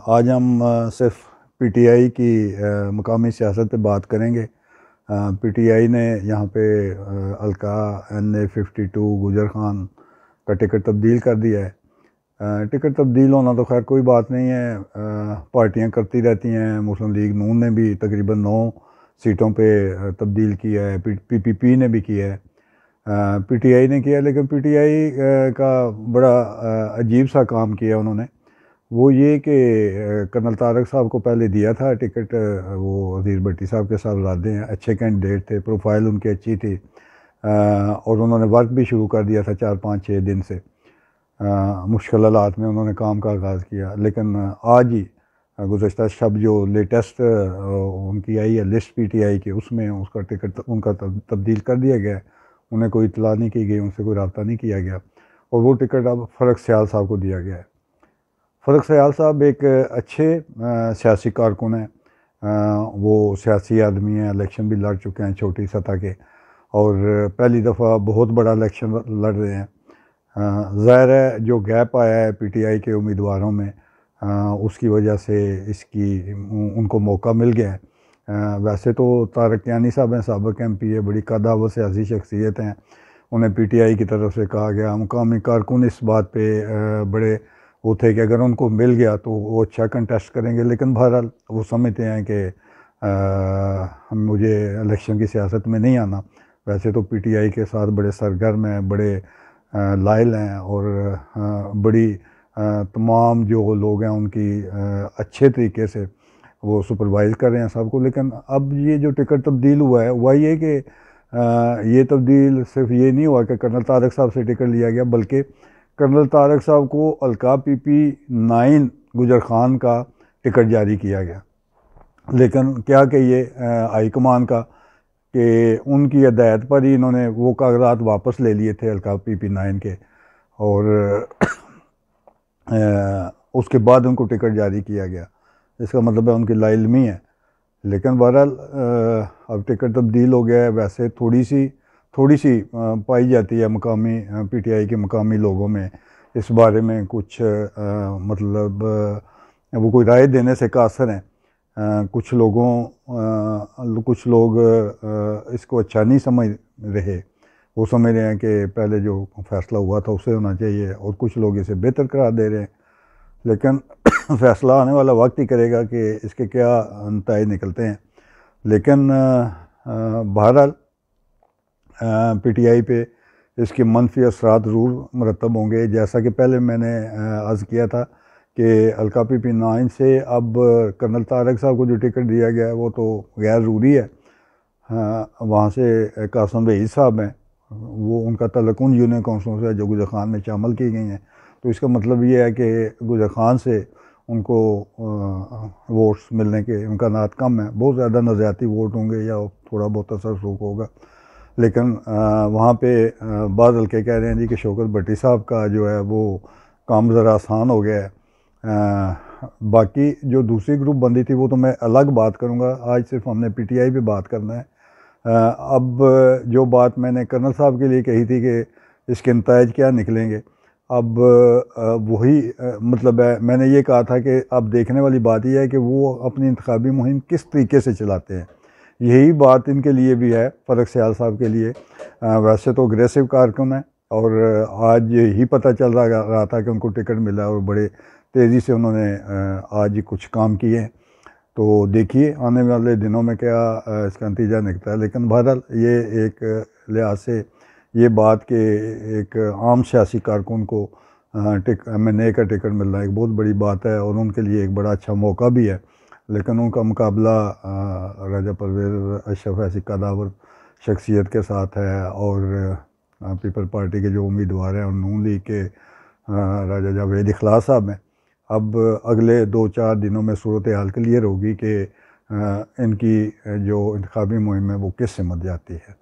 आज हम सिर्फ पीटीआई की मकामी सियासत पे बात करेंगे। पीटीआई ने यहाँ पे अलका NA52 गुजर खान का टिकट तब्दील कर दिया है। टिकट तब्दील होना तो खैर कोई बात नहीं है, पार्टियाँ करती रहती हैं। मुस्लिम लीग नून ने भी तकरीबन 9 सीटों पे तब्दील किया है, PPP ने भी किया है, पीटीआई ने किया। लेकिन पीटीआई का बड़ा अजीब सा काम किया उन्होंने, वो ये कि कर्नल तारक साहब को पहले दिया था टिकट। वो अजीज़ भट्टी साहब के साहबजादे हैं, अच्छे कैंडिडेट थे, प्रोफाइल उनकी अच्छी थी, और उन्होंने वर्क भी शुरू कर दिया था 4-5-6 दिन से। मुश्किल हालात में उन्होंने काम का आगाज़ किया। लेकिन आज ही गुज़श्ता शब जो लेटेस्ट उनकी आई है लिस्ट पीटीआई की, उसमें उसका टिकट उनका तब्दील कर दिया गया है। उन्हें कोई इतला नहीं की गई, उनसे कोई रब्ता नहीं किया गया, और वो टिकट अब फ़रक सयाल साहब को दिया गया है। फ़रक सयाल साहब एक अच्छे सियासी कारकुन हैं। वो सियासी आदमी हैं, इलेक्शन भी लड़ चुके हैं छोटी सतह के, और पहली दफ़ा बहुत बड़ा इलेक्शन लड़ रहे हैं। ज़ाहिर है जो गैप आया है पीटीआई के उम्मीदवारों में, उसकी वजह से उनको मौका मिल गया है। वैसे तो तारक यानी साहब हैं, साबिक़ MP है, बड़ी कदावर सियासी शख्सियत हैं। उन्हें पीटीआई की तरफ से कहा गया, मुकामी कारकुन इस बात पे बड़े वो थे कि अगर उनको मिल गया तो वो अच्छा कंटेस्ट करेंगे। लेकिन बहरहाल वो समझते हैं कि मुझे इलेक्शन की सियासत में नहीं आना। वैसे तो पीटीआई के साथ बड़े सरगर्म हैं, बड़े लायल हैं, और बड़ी तमाम जो लोग हैं उनकी अच्छे तरीके से वो सुपरवाइज़ कर रहे हैं सबको। लेकिन अब ये जो टिकट तब्दील हुआ है, हुआ ये कि ये तब्दील सिर्फ ये नहीं हुआ कि कर्नल तारक साहब से टिकट लिया गया, बल्कि कर्नल तारक साहब को अलका PP9 गुजर खान का टिकट जारी किया गया। लेकिन क्या कहिए हाई कमान का कि उनकी हिदायत पर ही इन्होंने वो कागजात वापस ले लिए थे अलका PP9 के, और उसके बाद उनको टिकट जारी किया गया। इसका मतलब है उनकी लाइलमी है। लेकिन बहरहाल अब टिकट तब्दील हो गया है। वैसे थोड़ी सी पाई जाती है मकामी पीटीआई के मकामी लोगों में इस बारे में कुछ मतलब वो कोई राय देने से कासर हैं। कुछ लोग इसको अच्छा नहीं समझ रहे। वो समझ रहे हैं कि पहले जो फ़ैसला हुआ था उससे होना चाहिए, और कुछ लोग इसे बेहतर करार दे रहे हैं। लेकिन फ़ैसला आने वाला वक्त ही करेगा कि इसके क्या नतीजे निकलते हैं। लेकिन बहरहाल पीटीआई पे इसके मनफी असरात ज़रूर मरतब होंगे। जैसा कि पहले मैंने अर्ज़ किया था कि अलका PP9 से अब कर्नल तारक साहब को जो टिकट दिया गया है वो तो गैर ज़रूरी है। वहाँ से कासम रईस साहब हैं, वो उनका तल्लुक़ उन यूनियन काउंसिलों से है जो गुजर खान में शामिल की गई हैं। तो इसका मतलब ये है कि गुजर खान से उनको वोट्स मिलने के इम्कानात कम हैं। बहुत ज़्यादा नज़रियाती वोट होंगे या थोड़ा बहुत असर होगा। लेकिन वहाँ पे बाद हल्के कह रहे हैं जी कि शौकत भट्टी साहब का जो है वो काम ज़रा आसान हो गया है। बाकी जो दूसरी ग्रुप बंदी थी वो तो मैं अलग बात करूँगा। आज सिर्फ हमने पीटीआई पे बात करना है। अब जो बात मैंने कर्नल साहब के लिए कही थी कि इसके नतीजे क्या निकलेंगे, अब वही मतलब है। मैंने ये कहा था कि अब देखने वाली बात यह है कि वो अपनी इंतखाबी मुहिम किस तरीके से चलाते हैं। यही बात इनके लिए भी है, फ़रक सयाल साहब के लिए। वैसे तो अग्रेसिव कारकुन है, और आज ही पता चल रहा था कि उनको टिकट मिला, और बड़े तेज़ी से उन्होंने आज कुछ काम किए हैं। तो देखिए आने वाले दिनों में क्या इसका नतीजा निकलता है। लेकिन बहरहाल ये एक लिहाज से ये बात कि एक आम सियासी कारकुन को MNA का टिकट मिलना एक बहुत बड़ी बात है, और उनके लिए एक बड़ा अच्छा मौका भी है। लेकिन उनका मुकाबला राजा परवेज़ अशरफ ऐसी कदावर शख्सियत के साथ है, और पीपल पार्टी के जो उम्मीदवार हैं और नून लीग के राजा जावेद इखलास साहब हैं। अब अगले 2-4 दिनों में सूरत हाल क्लियर होगी कि इनकी जो इंतखाबी मुहिम है वो किस सिमत जाती है।